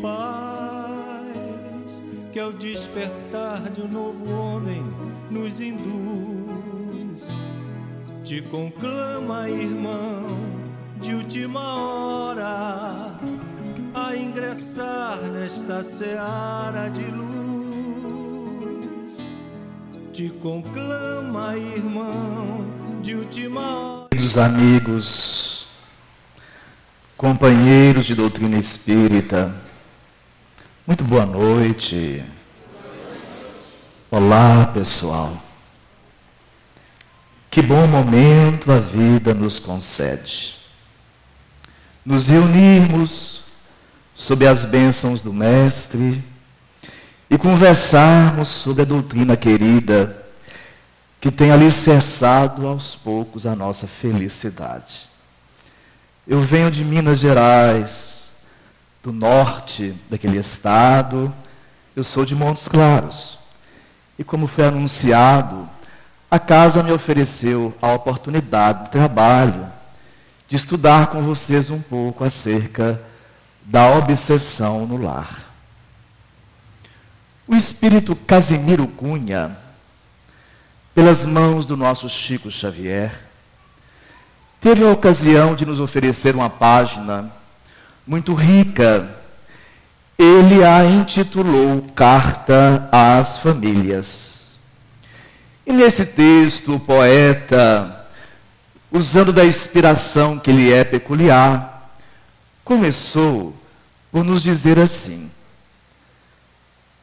paz que ao despertar de um novo homem nos induz. Te conclama, irmão, de última hora, a ingressar nesta seara de luz. Te conclama, irmão, de última hora. Queridos amigos, companheiros de doutrina espírita, muito boa noite. Olá, pessoal. Que bom momento a vida nos concede. Nos reunirmos sob as bênçãos do Mestre e conversarmos sobre a doutrina querida que tem alicerçado aos poucos a nossa felicidade. Eu venho de Minas Gerais, do norte daquele estado. Eu sou de Montes Claros. E como foi anunciado, a casa me ofereceu a oportunidade de trabalho, de estudar com vocês um pouco acerca da obsessão no lar. O espírito Casimiro Cunha, pelas mãos do nosso Chico Xavier, teve a ocasião de nos oferecer uma página muito rica. Ele a intitulou Carta às Famílias. E nesse texto, o poeta, usando da inspiração que lhe é peculiar, começou por nos dizer assim: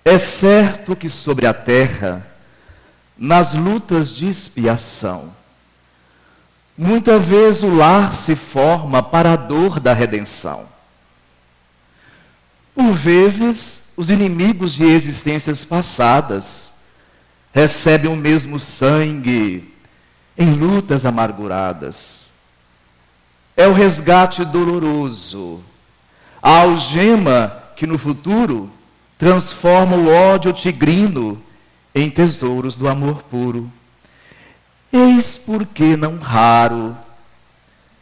é certo que sobre a terra, nas lutas de expiação, muita vez o lar se forma para a dor da redenção. Por vezes, os inimigos de existências passadas recebem o mesmo sangue em lutas amarguradas. É o resgate doloroso, a algema que no futuro transforma o ódio tigrino em tesouros do amor puro. Eis porque não raro,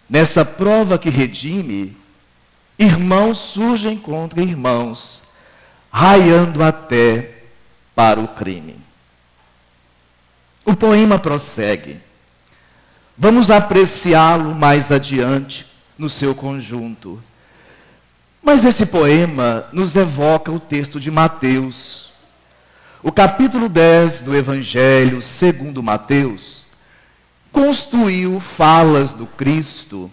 nessa prova que redime, irmãos surgem contra irmãos, raiando até para o crime. O poema prossegue. Vamos apreciá-lo mais adiante no seu conjunto. Mas esse poema nos evoca o texto de Mateus. O capítulo 10 do Evangelho segundo Mateus construiu falas do Cristo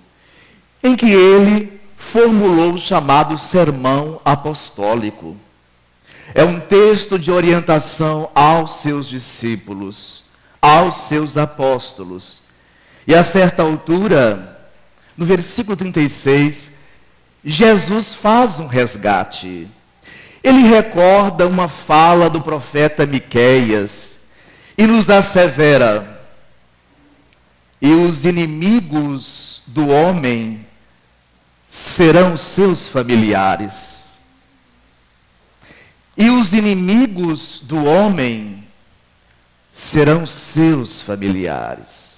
em que ele formulou o chamado sermão apostólico. É um texto de orientação aos seus discípulos, aos seus apóstolos. E a certa altura, no versículo 36, Jesus faz um resgate. Ele recorda uma fala do profeta Miqueias e nos assevera: e os inimigos do homem serão seus familiares. E os inimigos do homem serão seus familiares.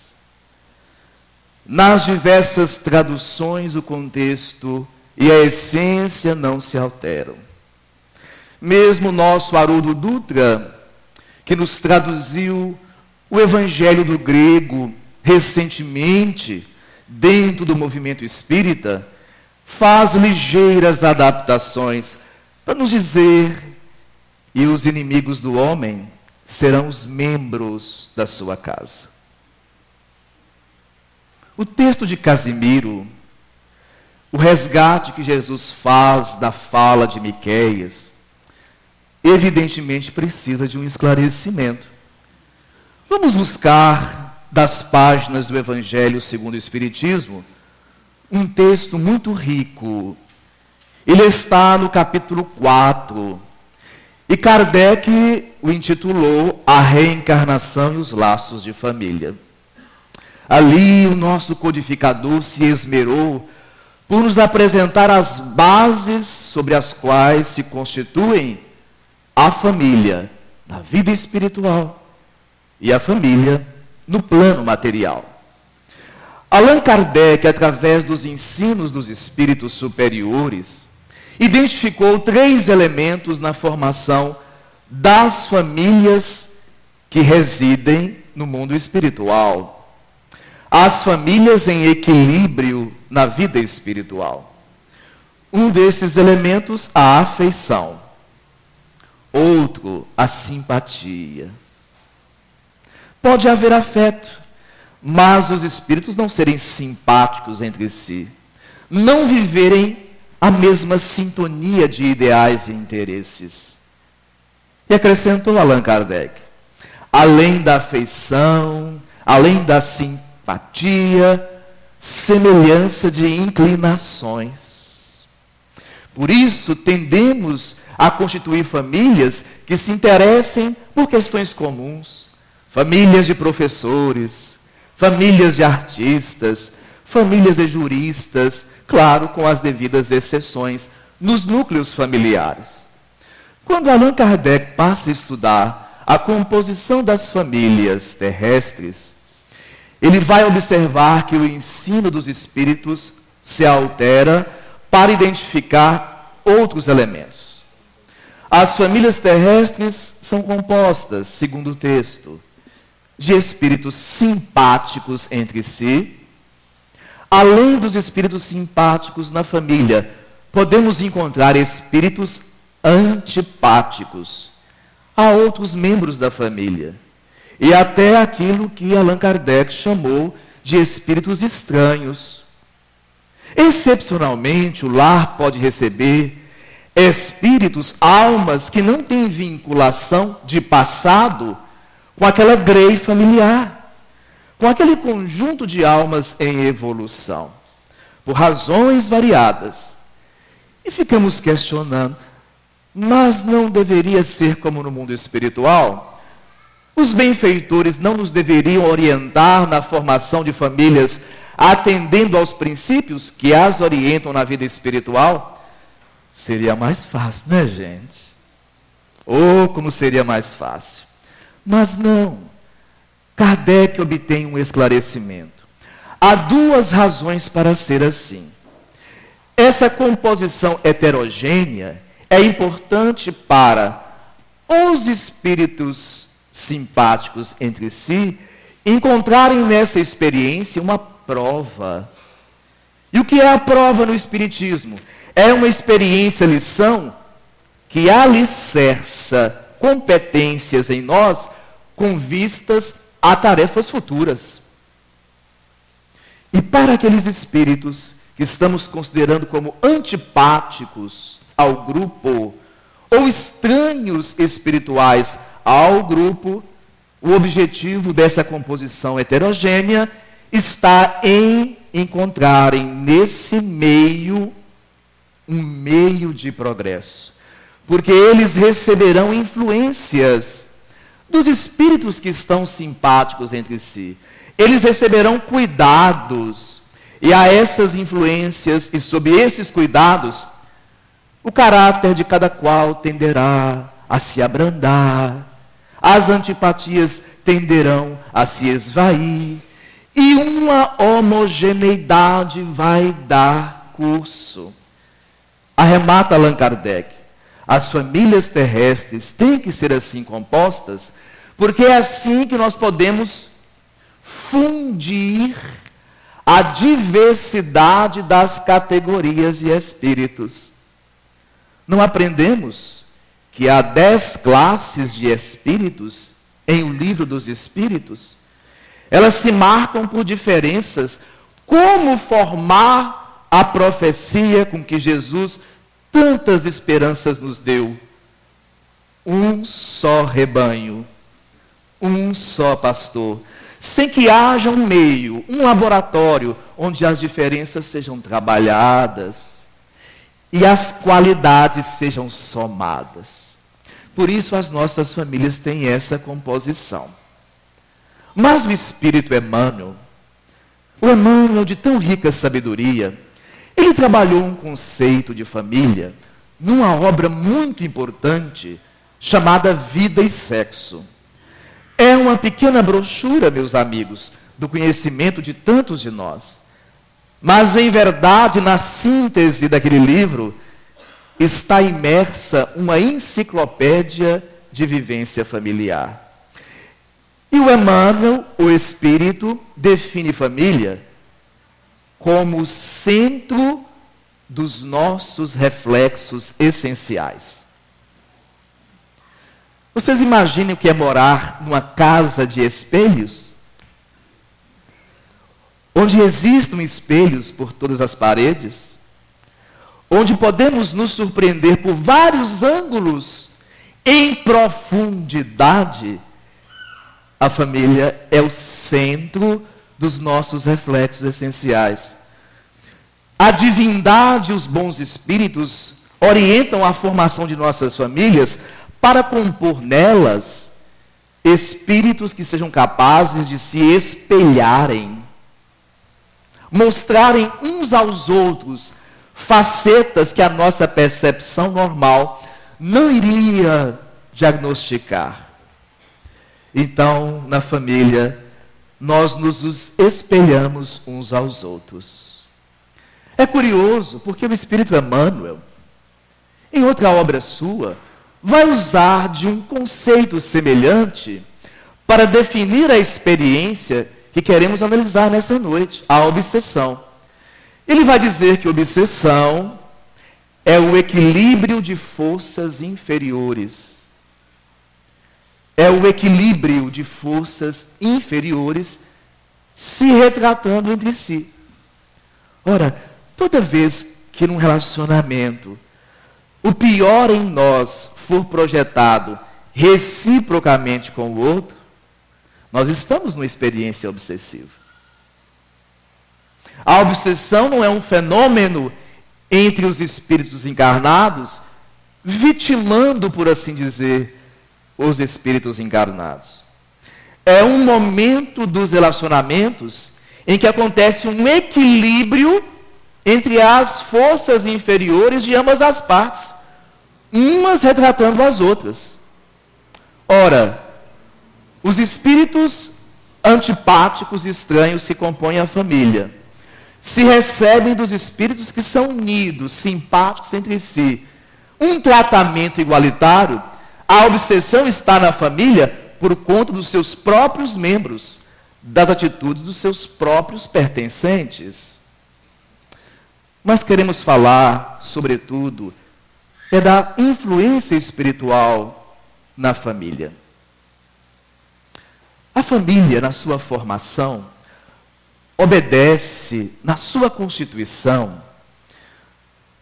Nas diversas traduções, o contexto e a essência não se alteram. Mesmo o nosso Haroldo Dutra, que nos traduziu o Evangelho do grego recentemente, dentro do movimento espírita, faz ligeiras adaptações para nos dizer: e os inimigos do homem serão os membros da sua casa. O texto de Casimiro, o resgate que Jesus faz da fala de Miqueias, evidentemente precisa de um esclarecimento. Vamos buscar das páginas do Evangelho segundo o Espiritismo um texto muito rico. Ele está no capítulo 4. E Kardec o intitulou A Reencarnação e os Laços de Família. Ali o nosso codificador se esmerou por nos apresentar as bases sobre as quais se constituem a família na vida espiritual e a família no plano material. Allan Kardec, através dos ensinos dos espíritos superiores identificou 3 elementos na formação das famílias que residem no mundo espiritual. As famílias em equilíbrio na vida espiritual. Um desses elementos, a afeição. Outro, a simpatia. Pode haver afeto, mas os espíritos não serem simpáticos entre si. Não viverem a mesma sintonia de ideais e interesses. E acrescentou Allan Kardec, além da afeição, além da simpatia, semelhança de inclinações. Por isso, tendemos a constituir famílias que se interessem por questões comuns. Famílias de professores, famílias de artistas, famílias de juristas, claro, com as devidas exceções, nos núcleos familiares. Quando Allan Kardec passa a estudar a composição das famílias terrestres, ele vai observar que o ensino dos espíritos se altera para identificar outros elementos. As famílias terrestres são compostas, segundo o texto, de espíritos simpáticos entre si. Além dos espíritos simpáticos na família, podemos encontrar espíritos antipáticos a outros membros da família. E até aquilo que Allan Kardec chamou de espíritos estranhos. Excepcionalmente, o lar pode receber espíritos, almas que não têm vinculação de passado com aquela grei familiar, com aquele conjunto de almas em evolução, por razões variadas. E ficamos questionando, mas não deveria ser como no mundo espiritual? Os benfeitores não nos deveriam orientar na formação de famílias, atendendo aos princípios que as orientam na vida espiritual? Seria mais fácil, né, gente? Oh, como seria mais fácil. Mas não. Kardec obtém um esclarecimento. Há 2 razões para ser assim. Essa composição heterogênea é importante para os espíritos simpáticos entre si encontrarem nessa experiência uma prova. E o que é a prova no espiritismo? É uma experiência, lição, que alicerça competências em nós com vistas a tarefas futuras. E para aqueles espíritos que estamos considerando como antipáticos ao grupo, ou estranhos espirituais ao grupo, o objetivo dessa composição heterogênea está em encontrarem nesse meio um meio de progresso. Porque eles receberão influências dos espíritos que estão simpáticos entre si. Eles receberão cuidados. E a essas influências e sob esses cuidados, o caráter de cada qual tenderá a se abrandar. As antipatias tenderão a se esvair. E uma homogeneidade vai dar curso. Arremata Allan Kardec. As famílias terrestres têm que ser assim compostas, porque é assim que nós podemos fundir a diversidade das categorias de espíritos. Não aprendemos que há 10 classes de espíritos em O Livro dos Espíritos? Elas se marcam por diferenças. Como formar a profecia com que Jesus tantas esperanças nos deu? Um só rebanho, um só pastor, sem que haja um meio, um laboratório, onde as diferenças sejam trabalhadas e as qualidades sejam somadas. Por isso as nossas famílias têm essa composição. Mas o Espírito Emmanuel, o Emmanuel de tão rica sabedoria, ele trabalhou um conceito de família numa obra muito importante chamada Vida e Sexo. É uma pequena brochura, meus amigos, do conhecimento de tantos de nós. Mas, em verdade, na síntese daquele livro, está imersa uma enciclopédia de vivência familiar. E o Emmanuel, o Espírito, define família como o centro dos nossos reflexos essenciais. Vocês imaginem o que é morar numa casa de espelhos? Onde existem espelhos por todas as paredes, onde podemos nos surpreender por vários ângulos, em profundidade. A família é o centro dos nossos reflexos essenciais. A divindade e os bons espíritos orientam a formação de nossas famílias para compor nelas espíritos que sejam capazes de se espelharem, mostrarem uns aos outros facetas que a nossa percepção normal não iria diagnosticar. Então, na família, nós nos espelhamos uns aos outros. É curioso, porque o Espírito Emmanuel, em outra obra sua, vai usar de um conceito semelhante para definir a experiência que queremos analisar nessa noite, a obsessão. Ele vai dizer que obsessão é o equilíbrio de forças inferiores. É o equilíbrio de forças inferiores se retratando entre si. Ora, toda vez que num relacionamento o pior em nós for projetado reciprocamente com o outro, nós estamos numa experiência obsessiva. A obsessão não é um fenômeno entre os espíritos encarnados, vitimando, por assim dizer, os espíritos encarnados. É um momento dos relacionamentos em que acontece um equilíbrio entre as forças inferiores de ambas as partes, umas retratando as outras. Ora, os espíritos antipáticos e estranhos que compõem a família se recebem dos espíritos que são unidos, simpáticos entre si, um tratamento igualitário. A obsessão está na família por conta dos seus próprios membros, das atitudes dos seus próprios pertencentes. Mas queremos falar, sobretudo, da influência espiritual na família. A família, na sua formação, obedece, na sua constituição,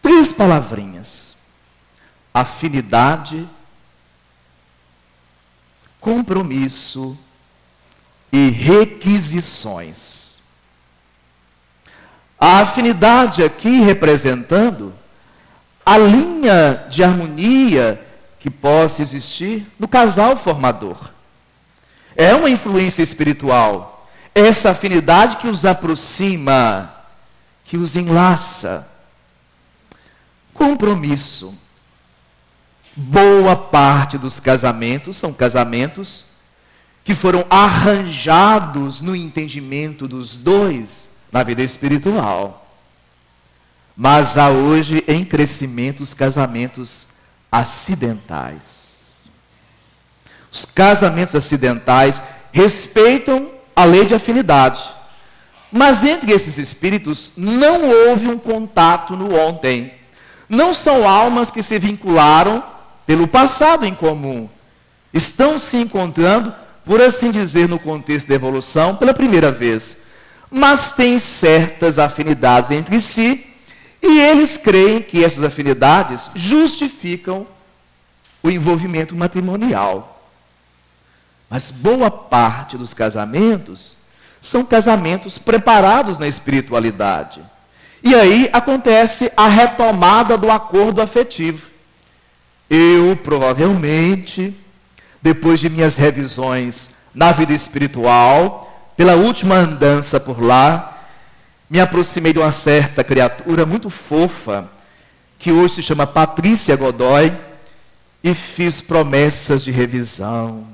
3 palavrinhas: afinidade, compromisso e requisições. A afinidade aqui representando a linha de harmonia que possa existir no casal formador. É uma influência espiritual. Essa afinidade que os aproxima, que os enlaça. Compromisso. Boa parte dos casamentos são casamentos que foram arranjados no entendimento dos dois na vida espiritual. Mas há hoje em crescimento os casamentos acidentais. Os casamentos acidentais respeitam a lei de afinidade, mas entre esses espíritos não houve um contato no ontem. Não são almas que se vincularam pelo passado em comum. Estão se encontrando, por assim dizer, no contexto da evolução, pela primeira vez. Mas têm certas afinidades entre si, e eles creem que essas afinidades justificam o envolvimento matrimonial. Mas boa parte dos casamentos são casamentos preparados na espiritualidade. E aí acontece a retomada do acordo afetivo. Eu, provavelmente, depois de minhas revisões na vida espiritual, pela última andança por lá, me aproximei de uma certa criatura muito fofa, que hoje se chama Patrícia Godoy, e fiz promessas de revisão.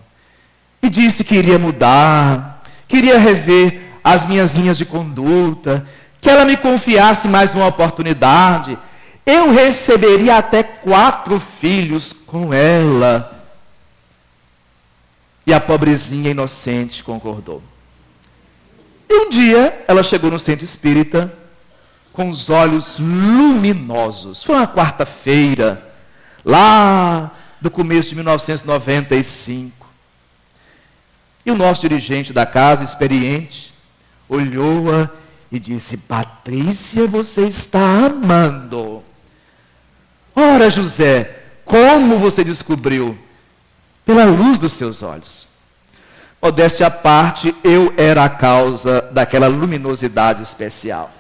E disse que iria mudar, queria rever as minhas linhas de conduta, que ela me confiasse mais uma oportunidade. eu receberia até 4 filhos com ela. E a pobrezinha inocente concordou. E um dia ela chegou no centro espírita com os olhos luminosos. Foi uma quarta-feira, lá do começo de 1995. E o nosso dirigente da casa, experiente, olhou-a e disse: Patrícia, você está amando. Ora, José, como você descobriu? Pela luz dos seus olhos. Modéstia à parte, eu era a causa daquela luminosidade especial.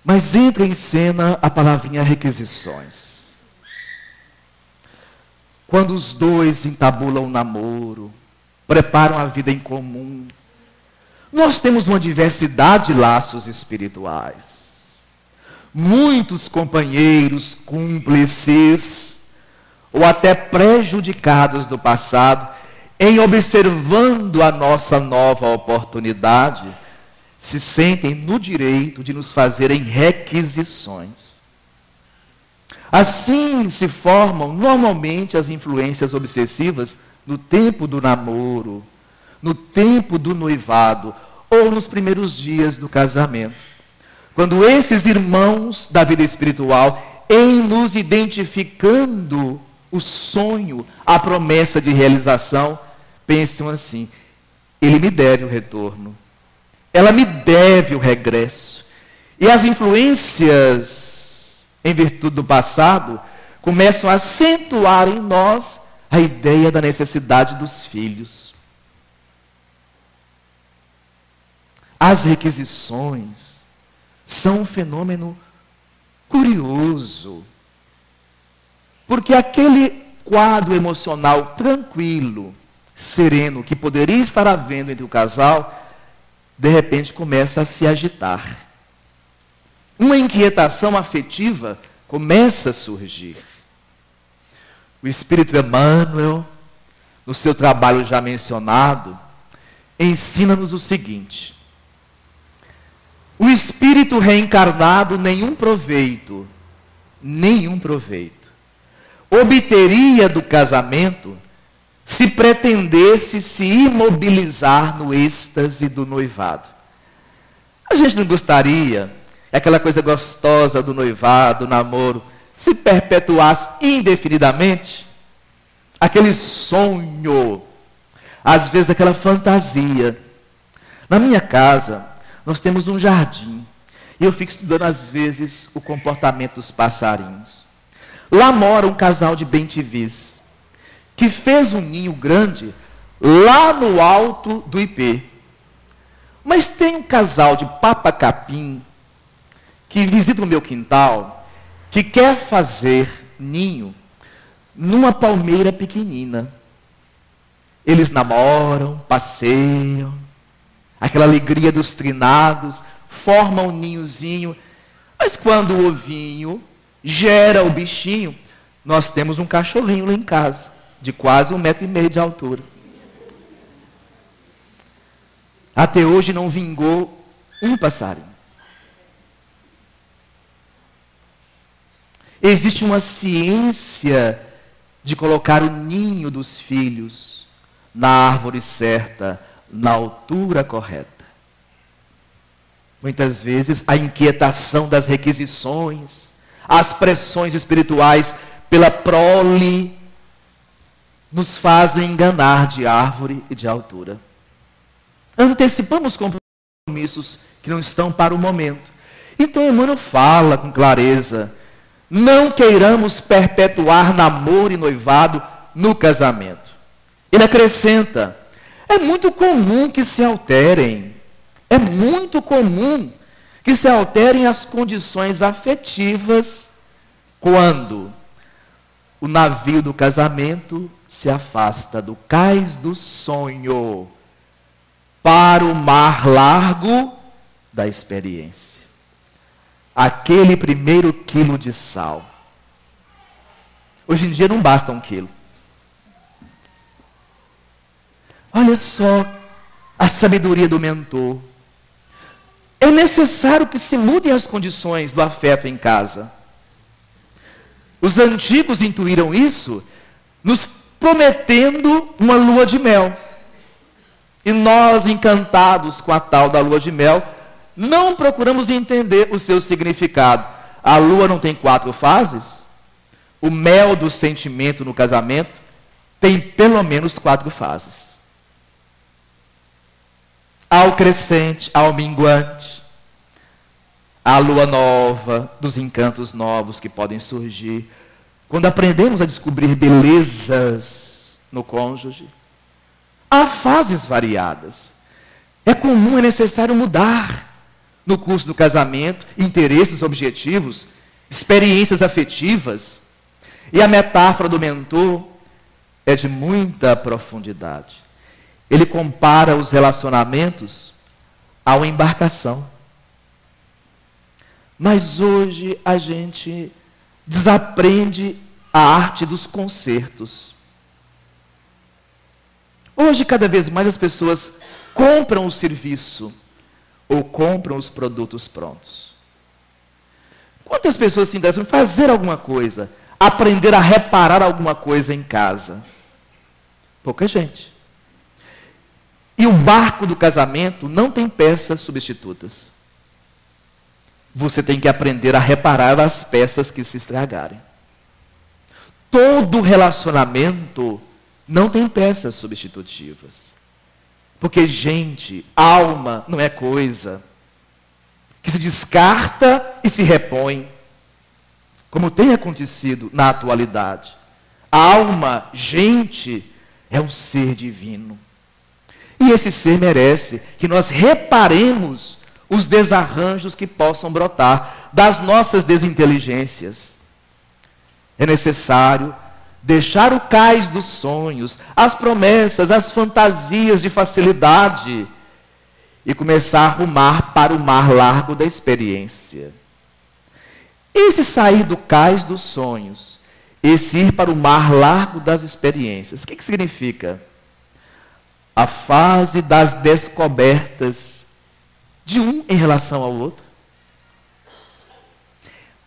Mas entra em cena a palavrinha requisições. Quando os dois entabulam um namoro, preparam a vida em comum, nós temos uma diversidade de laços espirituais. Muitos companheiros, cúmplices, ou até prejudicados do passado, em observando a nossa nova oportunidade, se sentem no direito de nos fazerem requisições. Assim se formam normalmente as influências obsessivas no tempo do namoro, no tempo do noivado ou nos primeiros dias do casamento. Quando esses irmãos da vida espiritual, em nos identificando o sonho, a promessa de realização, pensam assim: ele me deve o retorno, ela me deve o regresso. E as influências, em virtude do passado, começam a acentuar em nós a ideia da necessidade dos filhos. As requisições são um fenômeno curioso, porque aquele quadro emocional tranquilo, sereno, que poderia estar havendo entre o casal, de repente começa a se agitar. Uma inquietação afetiva começa a surgir. O Espírito Emmanuel, no seu trabalho já mencionado, ensina-nos o seguinte: o espírito reencarnado nenhum proveito obteria do casamento se pretendesse se imobilizar no êxtase do noivado. A gente não gostaria, aquela coisa gostosa do noivado, do namoro, se perpetuasse indefinidamente? Aquele sonho, às vezes aquela fantasia. Na minha casa, nós temos um jardim. E eu fico estudando, às vezes, o comportamento dos passarinhos. Lá mora um casal de bem-te-vis, que fez um ninho grande lá no alto do ipê. Mas tem um casal de papa-capim que visita o meu quintal, que quer fazer ninho numa palmeira pequenina. Eles namoram, passeiam, aquela alegria dos trinados, formam um ninhozinho. Mas quando o ovinho gera o bichinho, nós temos um cachorrinho lá em casa, de quase 1,5 metro de altura. Até hoje não vingou um passarinho. Existe uma ciência de colocar o ninho dos filhos na árvore certa, na altura correta. Muitas vezes a inquietação das requisições, as pressões espirituais pela prole, nos fazem enganar de árvore e de altura. Antecipamos compromissos que não estão para o momento. Então Emmanuel fala com clareza: não queiramos perpetuar namoro e noivado no casamento. Ele acrescenta: é muito comum que se alterem. É muito comum que se alterem as condições afetivas quando o navio do casamento se afasta do cais do sonho para o mar largo da experiência. Aquele primeiro quilo de sal. Hoje em dia não basta 1 quilo. Olha só a sabedoria do mentor. É necessário que se mudem as condições do afeto em casa. Os antigos intuíram isso, nos prometendo uma lua de mel. E nós, encantados com a tal da lua de mel, não procuramos entender o seu significado. A lua não tem 4 fases? O mel do sentimento no casamento tem pelo menos 4 fases. Há o crescente, há o minguante, há a lua nova, dos encantos novos que podem surgir. Quando aprendemos a descobrir belezas no cônjuge, há fases variadas. É comum, é necessário mudar no curso do casamento, interesses, objetivos, experiências afetivas. E a metáfora do mentor é de muita profundidade. Ele compara os relacionamentos a uma embarcação. Mas hoje a gente desaprende a arte dos concertos. Hoje, cada vez mais, as pessoas compram o serviço ou compram os produtos prontos. Quantas pessoas se interessam em fazer alguma coisa, aprender a reparar alguma coisa em casa? Pouca gente. E o barco do casamento não tem peças substitutas. Você tem que aprender a reparar as peças que se estragarem. Todo relacionamento não tem peças substitutivas. Porque, gente, alma não é coisa que se descarta e se repõe, como tem acontecido na atualidade. A alma, gente, é um ser divino. E esse ser merece que nós reparemos os desarranjos que possam brotar das nossas desinteligências. É necessário deixar o cais dos sonhos, as promessas, as fantasias de facilidade e começar a rumar para o mar largo da experiência. Esse sair do cais dos sonhos, esse ir para o mar largo das experiências, o que significa? A fase das descobertas de um em relação ao outro.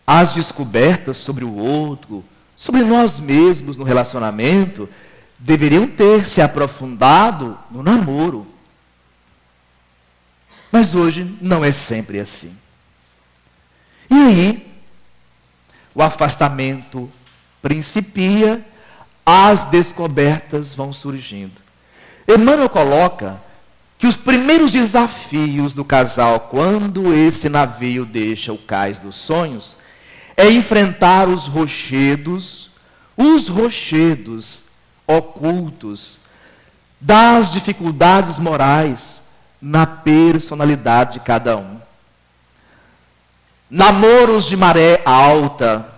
As descobertas sobre o outro, sobre nós mesmos no relacionamento, deveriam ter se aprofundado no namoro. Mas hoje não é sempre assim. E aí, o afastamento principia, as descobertas vão surgindo. Emmanuel coloca que os primeiros desafios do casal, quando esse navio deixa o cais dos sonhos, é enfrentar os rochedos ocultos das dificuldades morais na personalidade de cada um. Namoros de maré alta,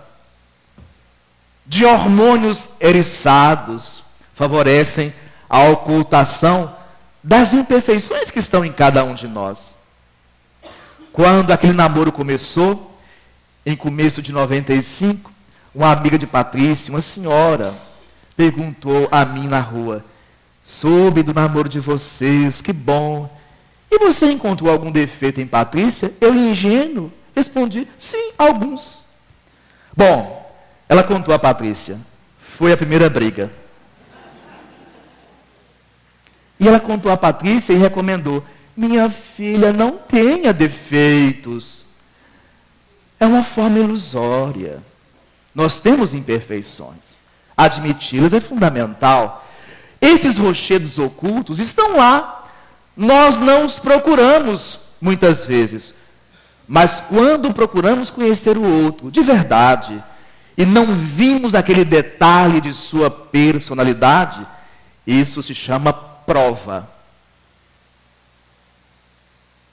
de hormônios eriçados, favorecem a ocultação das imperfeições que estão em cada um de nós. Quando aquele namoro começou, em começo de 95, uma amiga de Patrícia, uma senhora, perguntou a mim na rua: soube do namoro de vocês, que bom. E você encontrou algum defeito em Patrícia? Eu, ingênuo, respondi: sim, alguns. Bom, ela contou a Patrícia. Foi a primeira briga. E ela contou a Patrícia e recomendou: minha filha, não tenha defeitos. É uma forma ilusória. Nós temos imperfeições. Admiti-las é fundamental. Esses rochedos ocultos estão lá. Nós não os procuramos muitas vezes. Mas quando procuramos conhecer o outro de verdade, e não vimos aquele detalhe de sua personalidade, isso se chama prova.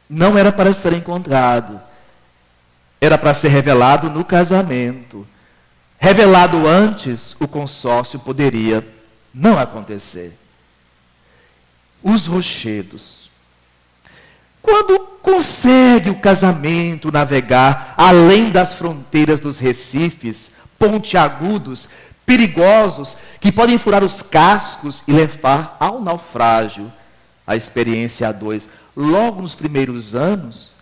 Não era para ser encontrado. Era para ser revelado no casamento. Revelado antes, o consórcio poderia não acontecer. Os rochedos. Quando consegue o casamento navegar além das fronteiras dos recifes pontiagudos, perigosos, que podem furar os cascos e levar ao naufrágio, a experiência a dois, logo nos primeiros anos,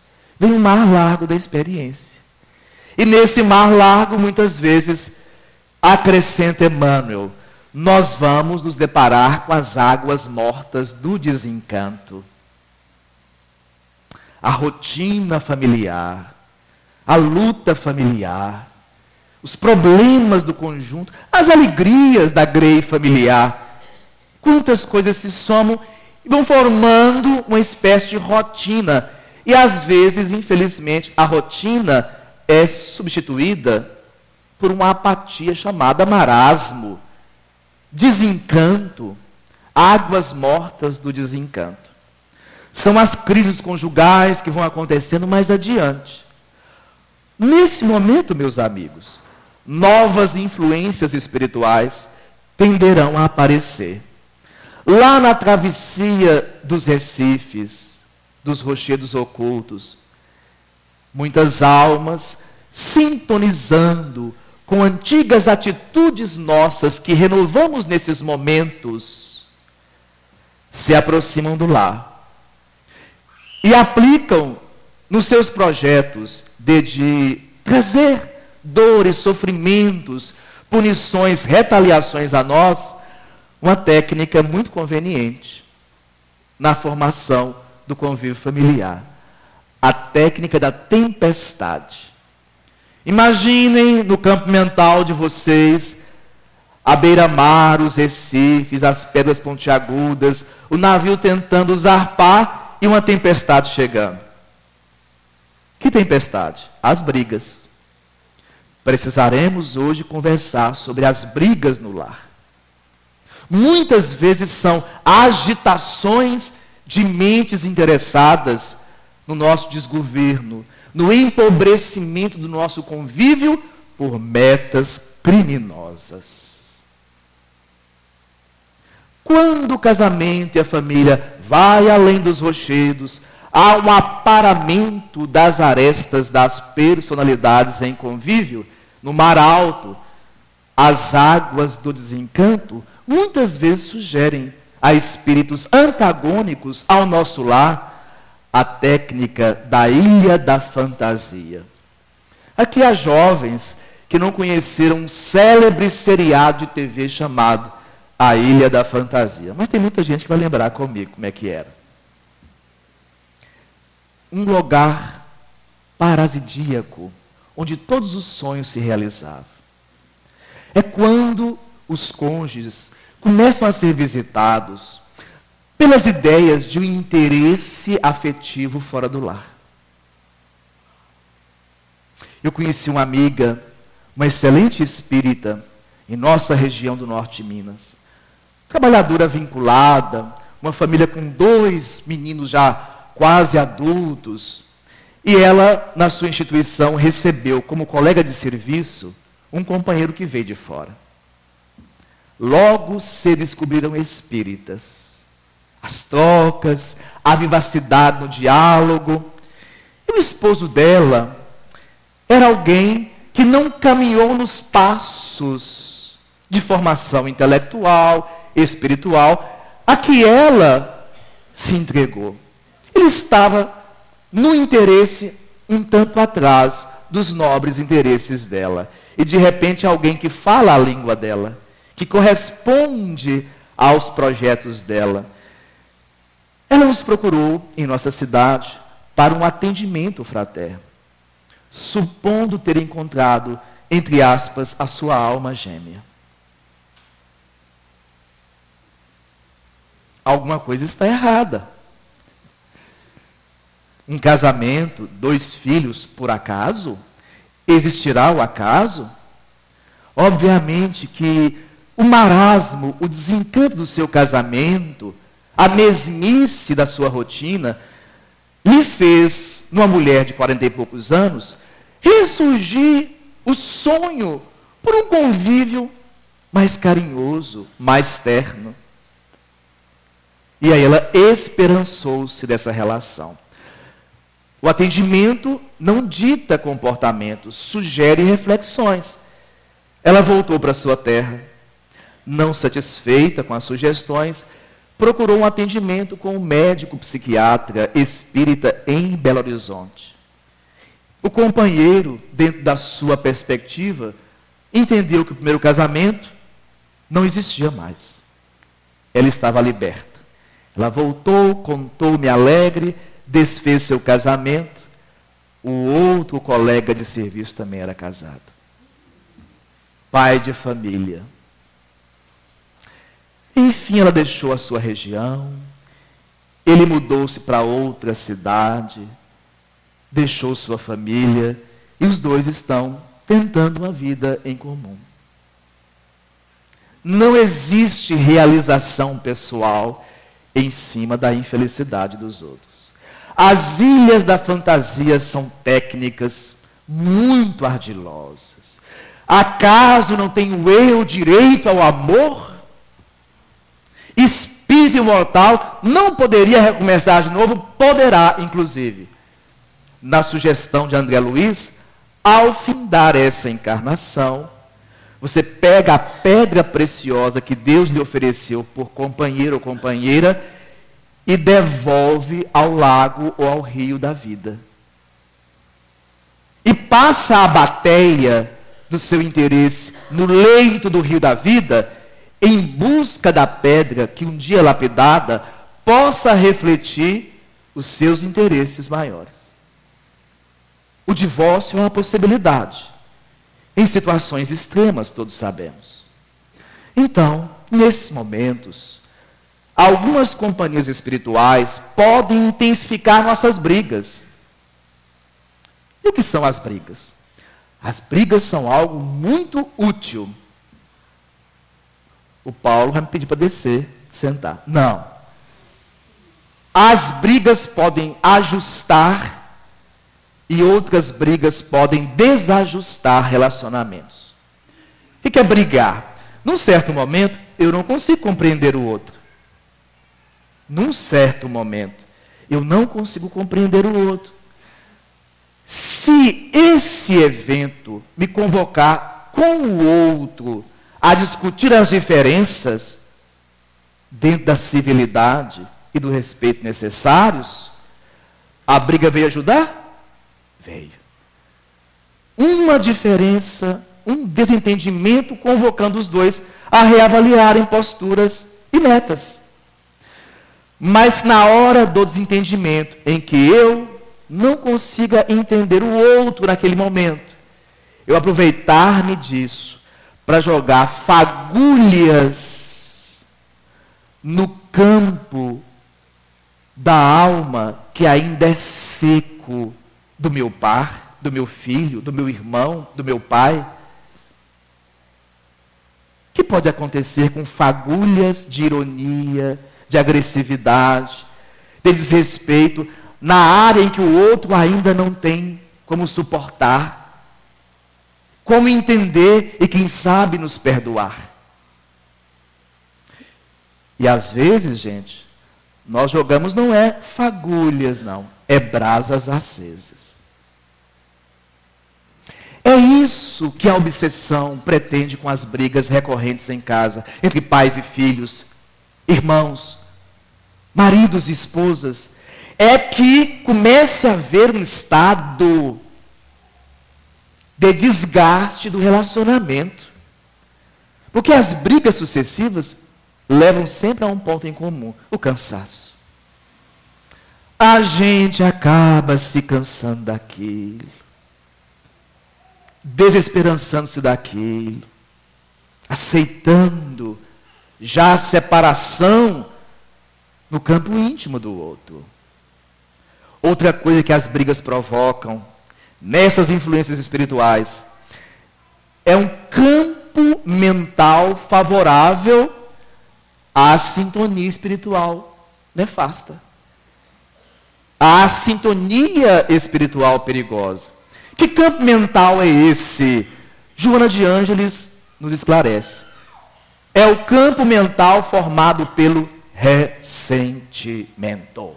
vem o mar largo da experiência. E nesse mar largo, muitas vezes, acrescenta Emmanuel, nós vamos nos deparar com as águas mortas do desencanto. A rotina familiar, a luta familiar, os problemas do conjunto, as alegrias da grei familiar. Quantas coisas se somam e vão formando uma espécie de rotina. E às vezes, infelizmente, a rotina é substituída por uma apatia chamada marasmo, desencanto, águas mortas do desencanto. São as crises conjugais que vão acontecendo mais adiante. Nesse momento, meus amigos, novas influências espirituais tenderão a aparecer. Lá na travessia dos recifes, dos rochedos ocultos, muitas almas sintonizando com antigas atitudes nossas que renovamos nesses momentos, se aproximam do lar e aplicam nos seus projetos de trazer dores, sofrimentos, punições, retaliações a nós, uma técnica muito conveniente na formação do convívio familiar. A técnica da tempestade. Imaginem no campo mental de vocês, a beira-mar, os recifes, as pedras pontiagudas, o navio tentando zarpar e uma tempestade chegando. Que tempestade? As brigas. Precisaremos hoje conversar sobre as brigas no lar. Muitas vezes são agitações de mentes interessadas no nosso desgoverno, no empobrecimento do nosso convívio por metas criminosas. Quando o casamento e a família vai além dos rochedos, há um aparamento das arestas das personalidades em convívio, no mar alto, as águas do desencanto muitas vezes sugerem a espíritos antagônicos ao nosso lar a técnica da ilha da fantasia. Aqui há jovens que não conheceram um célebre seriado de TV chamado A Ilha da Fantasia. Mas tem muita gente que vai lembrar comigo como é que era. Um lugar parasidíaco, onde todos os sonhos se realizavam. É quando os cônjuges começam a ser visitados pelas ideias de um interesse afetivo fora do lar. Eu conheci uma amiga, uma excelente espírita, em nossa região do norte de Minas. Trabalhadora vinculada, uma família com 2 meninos já quase adultos. E ela, na sua instituição, recebeu como colega de serviço um companheiro que veio de fora. Logo se descobriram espíritas. As trocas, a vivacidade no diálogo. E o esposo dela era alguém que não caminhou nos passos de formação intelectual, espiritual, a que ela se entregou. Ele estava no interesse um tanto atrás dos nobres interesses dela. E de repente alguém que fala a língua dela, que corresponde aos projetos dela. Ela nos procurou em nossa cidade para um atendimento fraterno, supondo ter encontrado, entre aspas, a sua alma gêmea. Alguma coisa está errada. Um casamento, 2 filhos, por acaso? Existirá o acaso? Obviamente que o marasmo, o desencanto do seu casamento, a mesmice da sua rotina, lhe fez, numa mulher de 40 e poucos anos, ressurgir o sonho por um convívio mais carinhoso, mais terno. E aí ela esperançou-se dessa relação. O atendimento não dita comportamentos, sugere reflexões. Ela voltou para sua terra, não satisfeita com as sugestões, procurou um atendimento com um médico psiquiatra espírita em Belo Horizonte. O companheiro, dentro da sua perspectiva, entendeu que o primeiro casamento não existia mais. Ela estava liberta. Ela voltou, contou-me alegre, desfez seu casamento. O outro colega de serviço também era casado. Pai de família. Enfim, ela deixou a sua região. Ele mudou-se para outra cidade. Deixou sua família. E os dois estão tentando uma vida em comum. Não existe realização pessoal em cima da infelicidade dos outros. As ilhas da fantasia são técnicas muito ardilosas. Acaso não tenho eu direito ao amor? Espírito imortal não poderia recomeçar de novo? Poderá, inclusive. Na sugestão de André Luiz, ao findar essa encarnação, você pega a pedra preciosa que Deus lhe ofereceu por companheiro ou companheira e devolve ao lago ou ao rio da vida. E passa a bateia do seu interesse no leito do rio da vida, em busca da pedra que um dia lapidada possa refletir os seus interesses maiores. O divórcio é uma possibilidade. Em situações extremas, todos sabemos. Então, nesses momentos, algumas companhias espirituais podem intensificar nossas brigas. E o que são as brigas? As brigas são algo muito útil. O Paulo vai me pedir para descer, sentar. Não. As brigas podem ajustar e outras brigas podem desajustar relacionamentos. O que é brigar? Num certo momento, eu não consigo compreender o outro. Num certo momento, eu não consigo compreender o outro. Se esse evento me convocar com o outro a discutir as diferenças dentro da civilidade e do respeito necessários, a briga veio ajudar? Veio. Uma diferença, um desentendimento convocando os dois a reavaliarem posturas e metas. Mas na hora do desentendimento, em que eu não consiga entender o outro naquele momento, eu aproveitar-me disso para jogar fagulhas no campo da alma que ainda é seco do meu par, do meu filho, do meu irmão, do meu pai. O que pode acontecer com fagulhas de ironia, de agressividade, de desrespeito, na área em que o outro ainda não tem como suportar, como entender e, quem sabe, nos perdoar? E às vezes, gente, nós jogamos não é fagulhas, não, é brasas acesas. É isso que a obsessão pretende com as brigas recorrentes em casa, entre pais e filhos, irmãos, maridos e esposas, é que comece a haver um estado de desgaste do relacionamento. Porque as brigas sucessivas levam sempre a um ponto em comum, o cansaço. A gente acaba se cansando daquilo, desesperançando-se daquilo, aceitando já a separação no campo íntimo do outro. Outra coisa que as brigas provocam nessas influências espirituais é um campo mental favorável à sintonia espiritual nefasta, à sintonia espiritual perigosa. Que campo mental é esse? Joana de Ângeles nos esclarece. É o campo mental formado pelo ressentimento.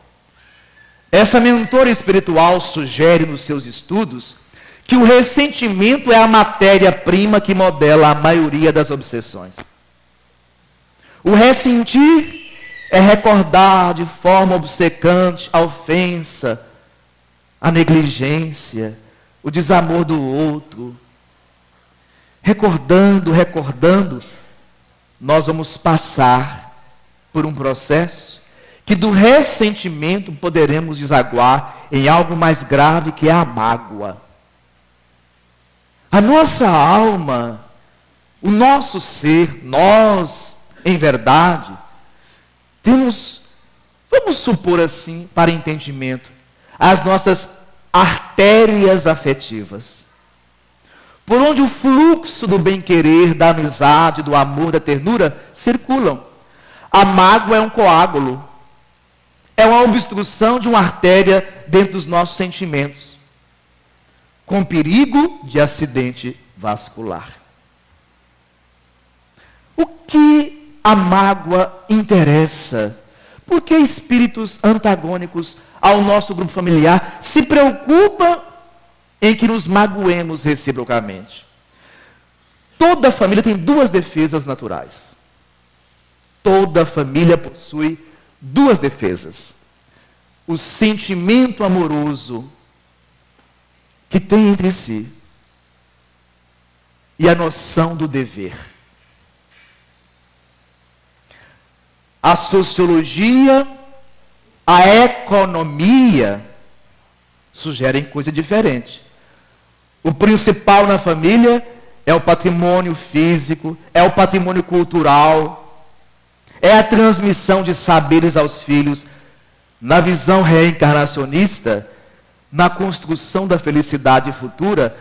Essa mentora espiritual sugere nos seus estudos que o ressentimento é a matéria-prima que modela a maioria das obsessões. O ressentir é recordar de forma obcecante a ofensa, a negligência, o desamor do outro, recordando, nós vamos passar por um processo que do ressentimento poderemos desaguar em algo mais grave, que é a mágoa. A nossa alma, o nosso ser, nós, em verdade, temos, vamos supor assim, para entendimento, as nossas artérias afetivas, por onde o fluxo do bem-querer, da amizade, do amor, da ternura circulam. A mágoa é um coágulo, é uma obstrução de uma artéria dentro dos nossos sentimentos, com perigo de acidente vascular. O que a mágoa interessa? Por que espíritos antagônicos ao nosso grupo familiar se preocupam em que nos magoemos reciprocamente? Toda família tem duas defesas naturais. Toda família possui duas defesas. O sentimento amoroso que tem entre si e a noção do dever. A sociologia, a economia sugerem coisa diferente. O principal na família é o patrimônio físico, é o patrimônio cultural, é a transmissão de saberes aos filhos. Na visão reencarnacionista, na construção da felicidade futura,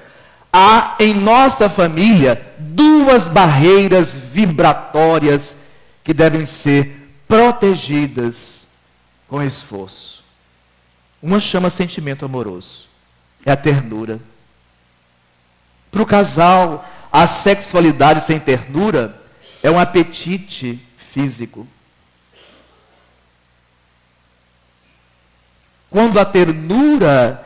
há em nossa família duas barreiras vibratórias que devem ser protegidas com esforço. Uma chama sentimento amoroso, é a ternura. Para o casal, a sexualidade sem ternura é um apetite físico. Quando a ternura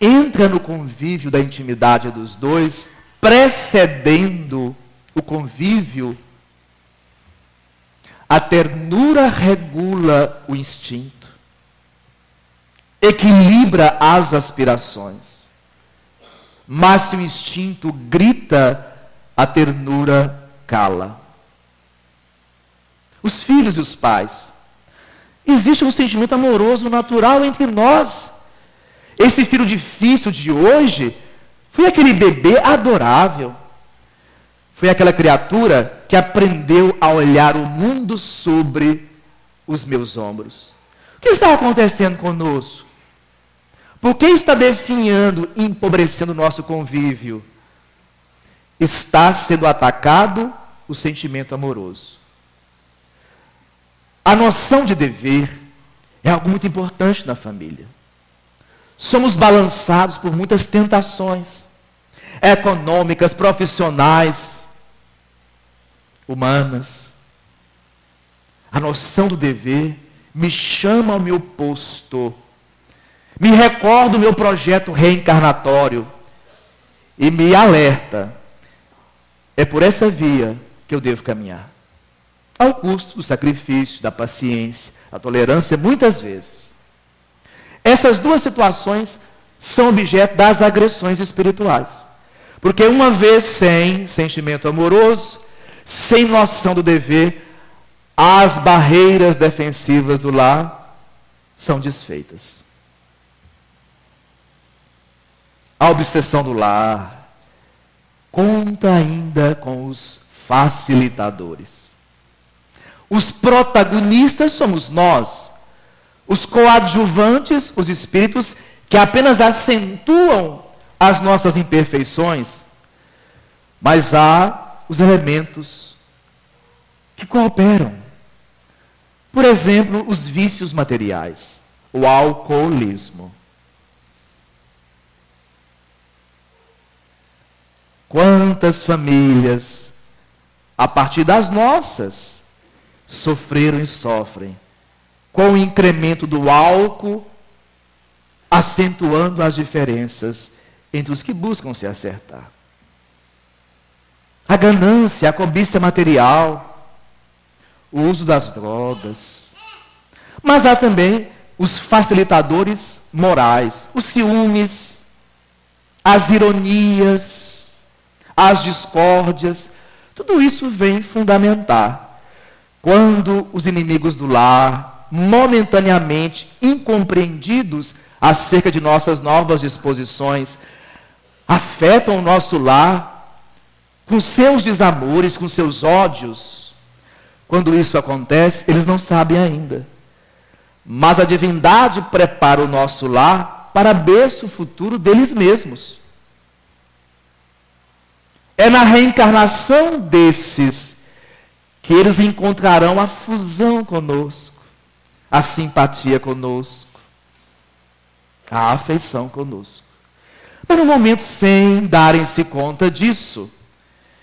entra no convívio da intimidade dos dois, precedendo o convívio, a ternura regula o instinto, equilibra as aspirações. Mas se o instinto grita, a ternura cala. Os filhos e os pais. Existe um sentimento amoroso natural entre nós. Esse filho difícil de hoje foi aquele bebê adorável. Foi aquela criatura que aprendeu a olhar o mundo sobre os meus ombros. O que está acontecendo conosco? Por que está definhando, empobrecendo o nosso convívio? Está sendo atacado o sentimento amoroso. A noção de dever é algo muito importante na família. Somos balançados por muitas tentações econômicas, profissionais, humanas. A noção do dever me chama ao meu posto, me recorda o meu projeto reencarnatório e me alerta. É por essa via que eu devo caminhar. Ao custo do sacrifício, da paciência, da tolerância, muitas vezes. Essas duas situações são objeto das agressões espirituais. Porque uma vez sem sentimento amoroso, sem noção do dever, as barreiras defensivas do lar são desfeitas. A obsessão do lar conta ainda com os facilitadores. Os protagonistas somos nós. Os coadjuvantes, os espíritos que apenas acentuam as nossas imperfeições. Mas há os elementos que cooperam. Por exemplo, os vícios materiais. O alcoolismo. Quantas famílias, a partir das nossas, sofreram e sofrem com o incremento do álcool, acentuando as diferenças entre os que buscam se acertar. A ganância, a cobiça material, o uso das drogas. Mas há também os facilitadores morais, os ciúmes, as ironias, as discórdias, tudo isso vem fundamentar quando os inimigos do lar, momentaneamente incompreendidos acerca de nossas novas disposições, afetam o nosso lar com seus desamores, com seus ódios. Quando isso acontece, eles não sabem ainda. Mas a divindade prepara o nosso lar para berço futuro deles mesmos. É na reencarnação desses que eles encontrarão a fusão conosco, a simpatia conosco, a afeição conosco. Mas no momento, sem darem-se conta disso,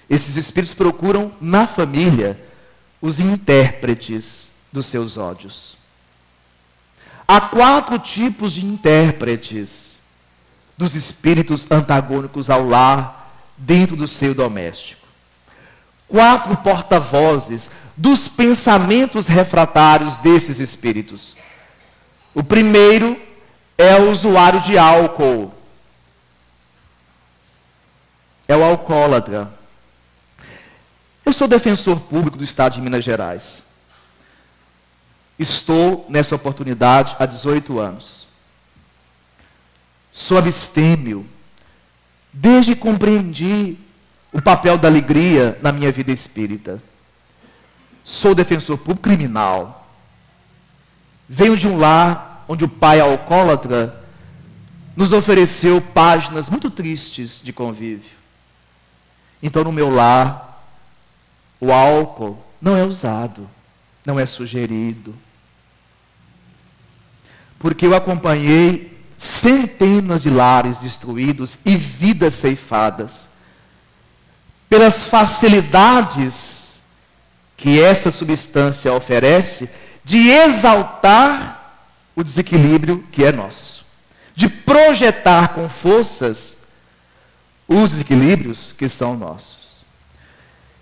esses espíritos procuram na família os intérpretes dos seus ódios. Há 4 tipos de intérpretes dos espíritos antagônicos ao lar dentro do seio doméstico. 4 porta-vozes dos pensamentos refratários desses espíritos. O primeiro é o usuário de álcool. É o alcoólatra. Eu sou defensor público do Estado de Minas Gerais. Estou nessa oportunidade há 18 anos. Sou abstêmio. Desde que compreendi o papel da alegria na minha vida espírita. Sou defensor público criminal. Venho de um lar onde o pai alcoólatra nos ofereceu páginas muito tristes de convívio. Então, no meu lar, o álcool não é usado, não é sugerido. Porque eu acompanhei centenas de lares destruídos e vidas ceifadas pelas facilidades que essa substância oferece de exaltar o desequilíbrio que é nosso, de projetar com forças os desequilíbrios que são nossos.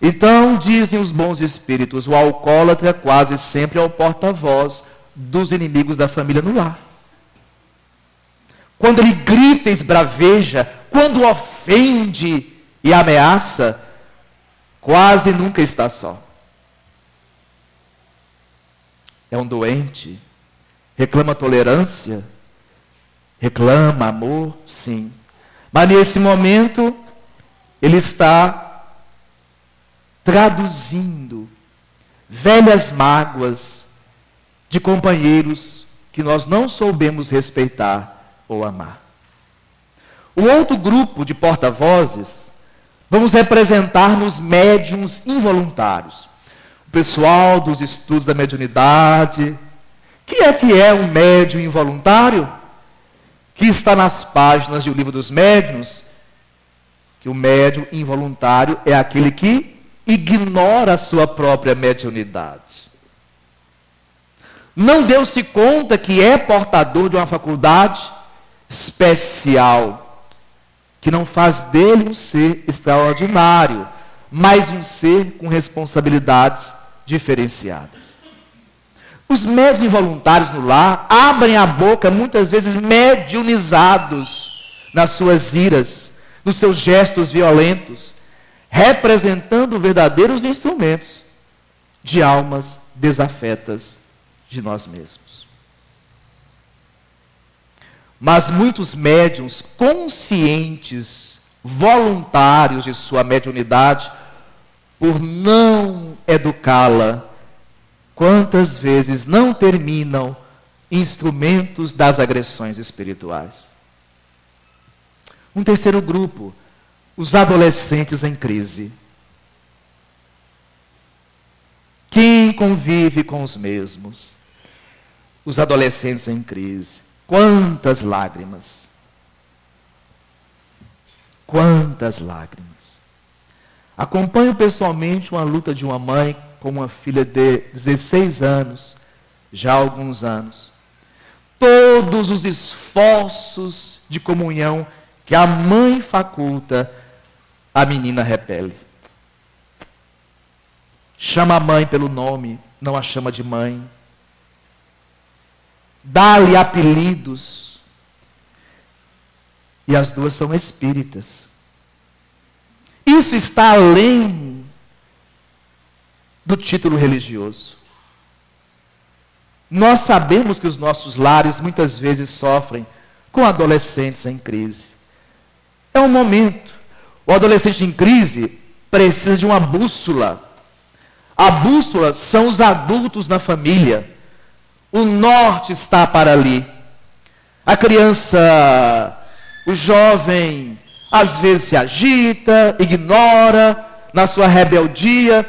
Então, dizem os bons espíritos, o alcoólatra quase sempre é o porta-voz dos inimigos da família no lar. Quando ele grita e esbraveja, quando ofende e ameaça, quase nunca está só. É um doente, reclama tolerância, reclama amor, sim. Mas nesse momento, ele está traduzindo velhas mágoas de companheiros que nós não soubemos respeitar ou amar. O outro grupo de porta-vozes, vamos representar nos médiuns involuntários. O pessoal dos estudos da mediunidade. Que é um médium involuntário? Que está nas páginas do Livro dos Médiuns, que o médium involuntário é aquele que ignora a sua própria mediunidade. Não deu-se conta que é portador de uma faculdade especial, que não faz dele um ser extraordinário, mas um ser com responsabilidades diferenciadas. Os médiuns involuntários no lar abrem a boca muitas vezes mediunizados nas suas iras, nos seus gestos violentos, representando verdadeiros instrumentos de almas desafetas de nós mesmos. Mas muitos médiuns conscientes, voluntários de sua mediunidade, por não educá-la, quantas vezes não terminam instrumentos das agressões espirituais. Um terceiro grupo, os adolescentes em crise. Quem convive com os mesmos? Os adolescentes em crise. Quantas lágrimas! Quantas lágrimas! Acompanho pessoalmente uma luta de uma mãe com uma filha de 16 anos, já há alguns anos. Todos os esforços de comunhão que a mãe faculta, a menina repele. Chama a mãe pelo nome, não a chama de mãe. Dá-lhe apelidos. E as duas são espíritas. Isso está além do título religioso. Nós sabemos que os nossos lares muitas vezes sofrem com adolescentes em crise. É um momento. O adolescente em crise precisa de uma bússola. A bússola são os adultos na família. O norte está para ali. A criança, o jovem, às vezes se agita, ignora, na sua rebeldia,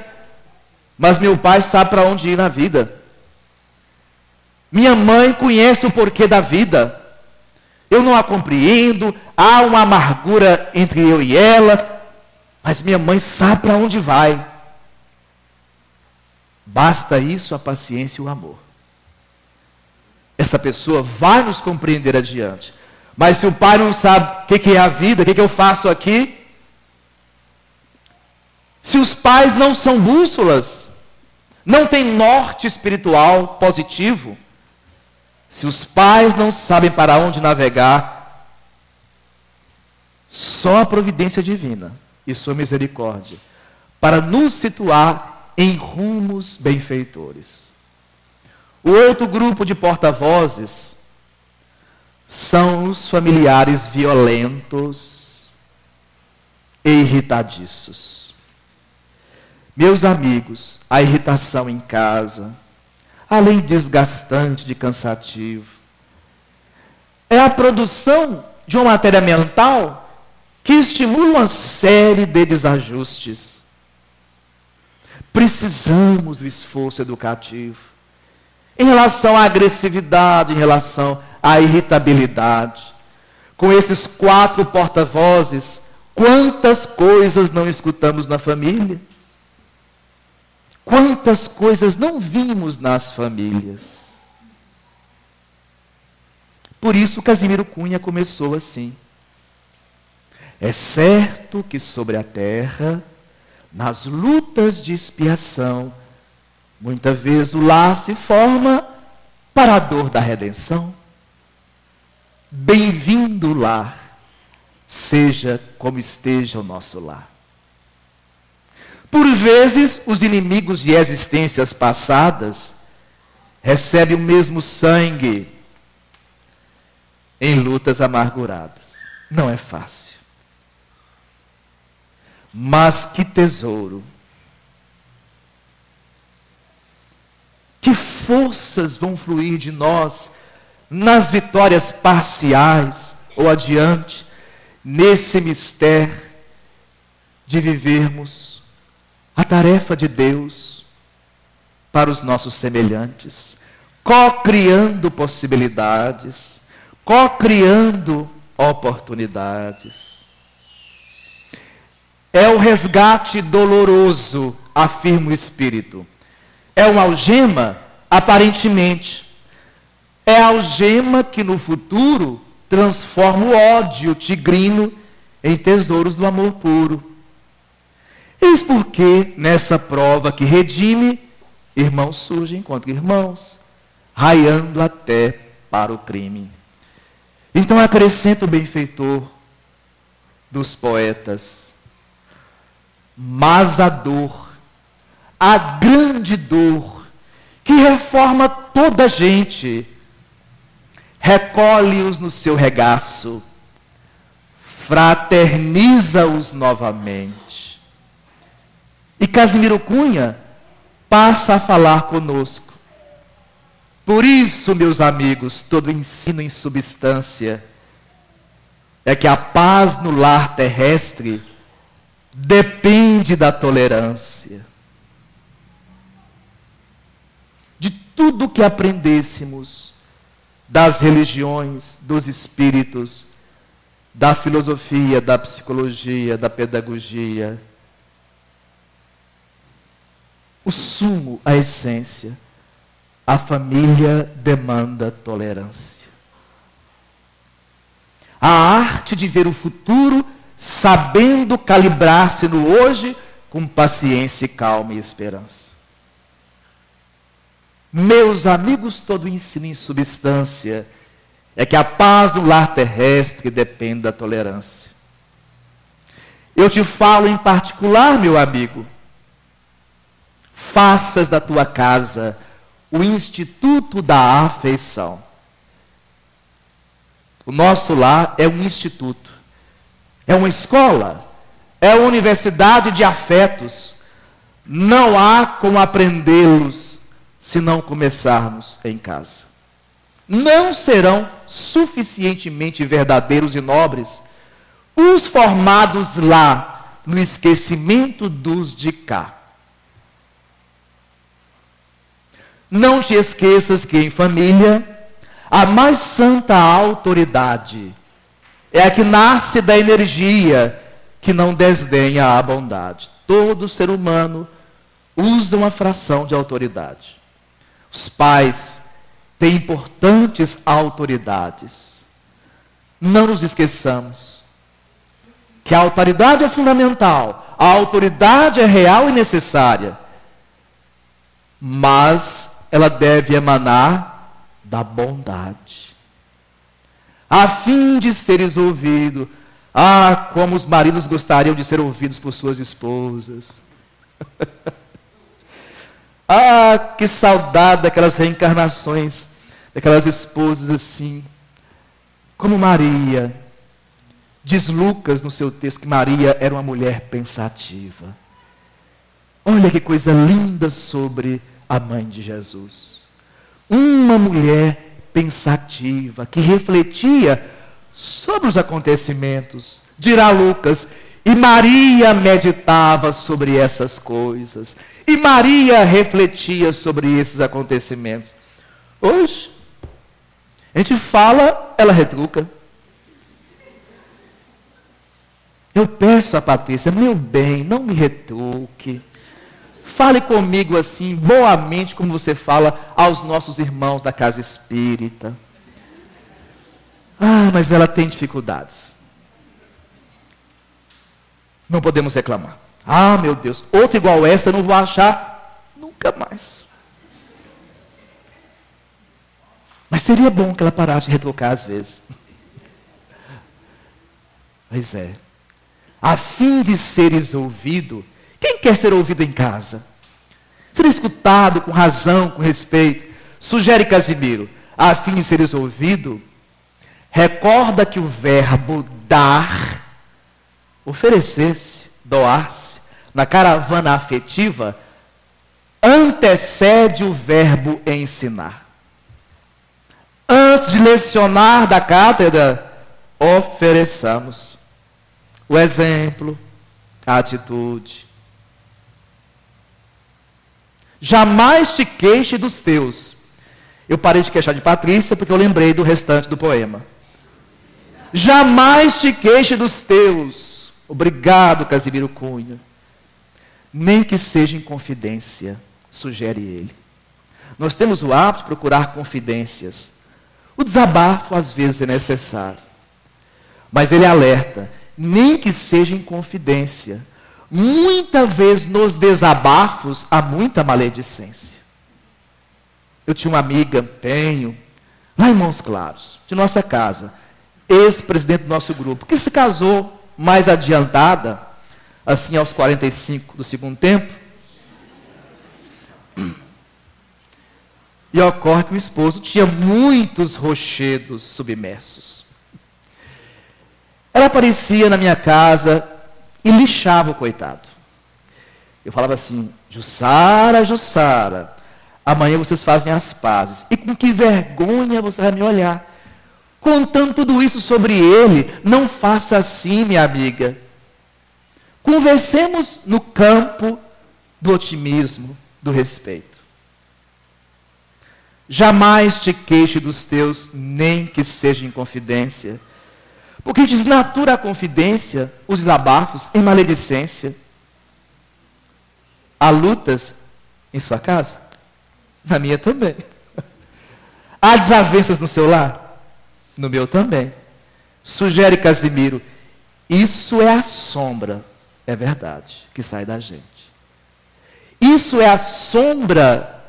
mas meu pai sabe para onde ir na vida. Minha mãe conhece o porquê da vida. Eu não a compreendo, há uma amargura entre eu e ela, mas minha mãe sabe para onde vai. Basta isso, a paciência e o amor. Essa pessoa vai nos compreender adiante. Mas se o pai não sabe o que é a vida, o que eu faço aqui, se os pais não são bússolas, não tem norte espiritual positivo, se os pais não sabem para onde navegar, só a providência divina e sua misericórdia para nos situar em rumos benfeitores. O outro grupo de porta-vozes são os familiares violentos e irritadiços. Meus amigos, a irritação em casa, além de desgastante, de cansativo, é a produção de uma matéria mental que estimula uma série de desajustes. Precisamos do esforço educativo em relação à agressividade, em relação à irritabilidade. Com esses 4 porta-vozes, quantas coisas não escutamos na família? Quantas coisas não vimos nas famílias? Por isso Casimiro Cunha começou assim. É certo que sobre a terra, nas lutas de expiação, muitas vezes o lar se forma para a dor da redenção. Bem-vindo o lar, seja como esteja o nosso lar. Por vezes, os inimigos de existências passadas recebem o mesmo sangue em lutas amarguradas. Não é fácil. Mas que tesouro! Que forças vão fluir de nós nas vitórias parciais ou adiante, nesse mistério de vivermos a tarefa de Deus para os nossos semelhantes, co-criando possibilidades, co-criando oportunidades. É o resgate doloroso, afirma o Espírito. É uma algema, aparentemente. É a algema que no futuro transforma o ódio tigrino em tesouros do amor puro. Eis porque, nessa prova que redime, irmãos surgem contra irmãos, raiando até para o crime. Então acrescenta o benfeitor dos poetas, mas a dor, a grande dor, que reforma toda a gente, recolhe-os no seu regaço, fraterniza-os novamente. E Casimiro Cunha passa a falar conosco. Por isso, meus amigos, todo ensino em substância é que a paz no lar terrestre depende da tolerância. De tudo que aprendêssemos das religiões, dos espíritos, da filosofia, da psicologia, da pedagogia, o sumo, a essência, a família demanda tolerância. A arte de ver o futuro, sabendo calibrar-se no hoje, com paciência, calma e esperança. Meus amigos, todo ensino em substância é que a paz no lar terrestre depende da tolerância. Eu te falo em particular, meu amigo, faças da tua casa o instituto da afeição. O nosso lar é um instituto, é uma escola, é uma universidade de afetos. Não há como aprendê-los se não começarmos em casa. Não serão suficientemente verdadeiros e nobres os formados lá no esquecimento dos de cá. Não te esqueças que em família a mais santa autoridade é a que nasce da energia que não desdenha a bondade. Todo ser humano usa uma fração de autoridade. Os pais têm importantes autoridades. Não nos esqueçamos que a autoridade é fundamental, a autoridade é real e necessária, mas ela deve emanar da bondade, a fim de seres ouvidos. Ah, como os maridos gostariam de ser ouvidos por suas esposas. Ah, que saudade daquelas reencarnações, daquelas esposas assim, como Maria. Diz Lucas no seu texto que Maria era uma mulher pensativa. Olha que coisa linda sobre a mãe de Jesus. Uma mulher pensativa, que refletia sobre os acontecimentos. Dirá Lucas, e Maria meditava sobre essas coisas. E Maria refletia sobre esses acontecimentos. Hoje, a gente fala, ela retruca. Eu peço a Patrícia, meu bem, não me retruque. Fale comigo assim, boamente, como você fala aos nossos irmãos da casa espírita. Ah, mas ela tem dificuldades. Não podemos reclamar. Ah, meu Deus, outra igual essa eu não vou achar nunca mais. Mas seria bom que ela parasse de retrucar às vezes. Pois é. A fim de seres ouvido. Quem quer ser ouvido em casa? Ser escutado com razão, com respeito. Sugere Casimiro, a fim de seres ouvido, recorda que o verbo dar, oferecer-se, doar-se, na caravana afetiva, antecede o verbo ensinar. Antes de lecionar da cátedra, ofereçamos o exemplo, a atitude. Jamais te queixe dos teus. Eu parei de queixar de Patrícia porque eu lembrei do restante do poema. Jamais te queixe dos teus. Obrigado, Casimiro Cunha. Nem que seja em confidência, sugere ele. Nós temos o hábito de procurar confidências. O desabafo às vezes é necessário. Mas ele alerta, nem que seja em confidência. Muitas vezes nos desabafos há muita maledicência. Eu tinha uma amiga, tenho, lá em Montes Claros, de nossa casa, ex-presidente do nosso grupo, que se casou mais adiantada, assim aos 45 do segundo tempo. E ocorre que o esposo tinha muitos rochedos submersos. Ela aparecia na minha casa e lixava o coitado. Eu falava assim, Jussara, Jussara, amanhã vocês fazem as pazes. E com que vergonha você vai me olhar. Contando tudo isso sobre ele, não faça assim, minha amiga. Conversemos no campo do otimismo, do respeito. Jamais te queixe dos teus, nem que seja em confidência. Porque desnatura a confidência, os desabafos, em maledicência. Há lutas em sua casa? Na minha também. Há desavenças no seu lar? No meu também. Sugere Casimiro, isso é a sombra, é verdade, que sai da gente. Isso é a sombra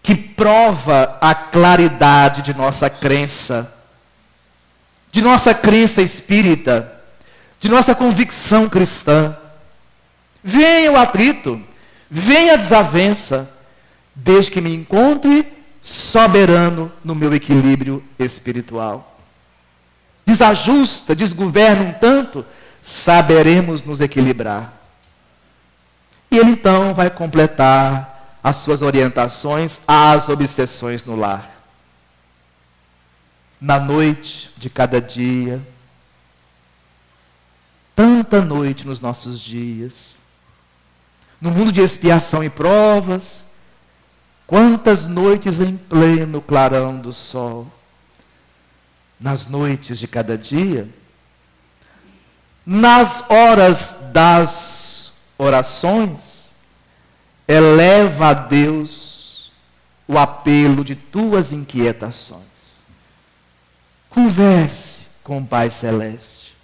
que prova a claridade de nossa crença. de nossa crença espírita, de nossa convicção cristã. Venha o atrito, venha a desavença, desde que me encontre soberano no meu equilíbrio espiritual. Desajusta, desgoverna um tanto, saberemos nos equilibrar. E ele então vai completar as suas orientações às obsessões no lar. Na noite de cada dia, tanta noite nos nossos dias, no mundo de expiação e provas, quantas noites em pleno clarão do sol. Nas noites de cada dia, nas horas das orações, eleva a Deus o apelo de tuas inquietações. Converse com o Pai Celeste.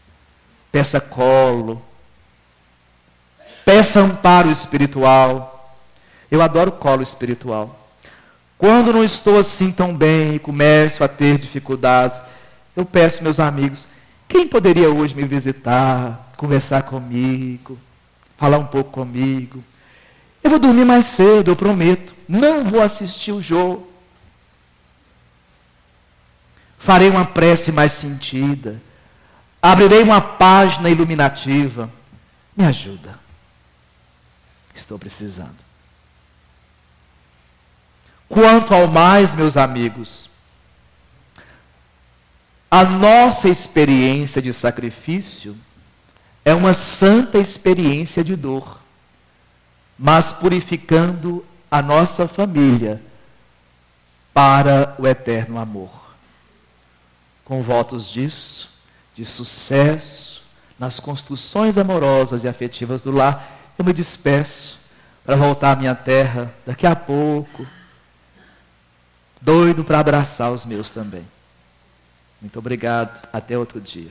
Peça colo. Peça amparo espiritual. Eu adoro colo espiritual. Quando não estou assim tão bem e começo a ter dificuldades, eu peço, meus amigos, quem poderia hoje me visitar, conversar comigo, falar um pouco comigo? Eu vou dormir mais cedo, eu prometo. Não vou assistir o jogo. Farei uma prece mais sentida. Abrirei uma página iluminativa. Me ajuda. Estou precisando. Quanto ao mais, meus amigos, a nossa experiência de sacrifício é uma santa experiência de dor, mas purificando a nossa família para o eterno amor. Com votos disso, de sucesso nas construções amorosas e afetivas do lar, eu me despeço para voltar à minha terra daqui a pouco, doido para abraçar os meus também. Muito obrigado, até outro dia.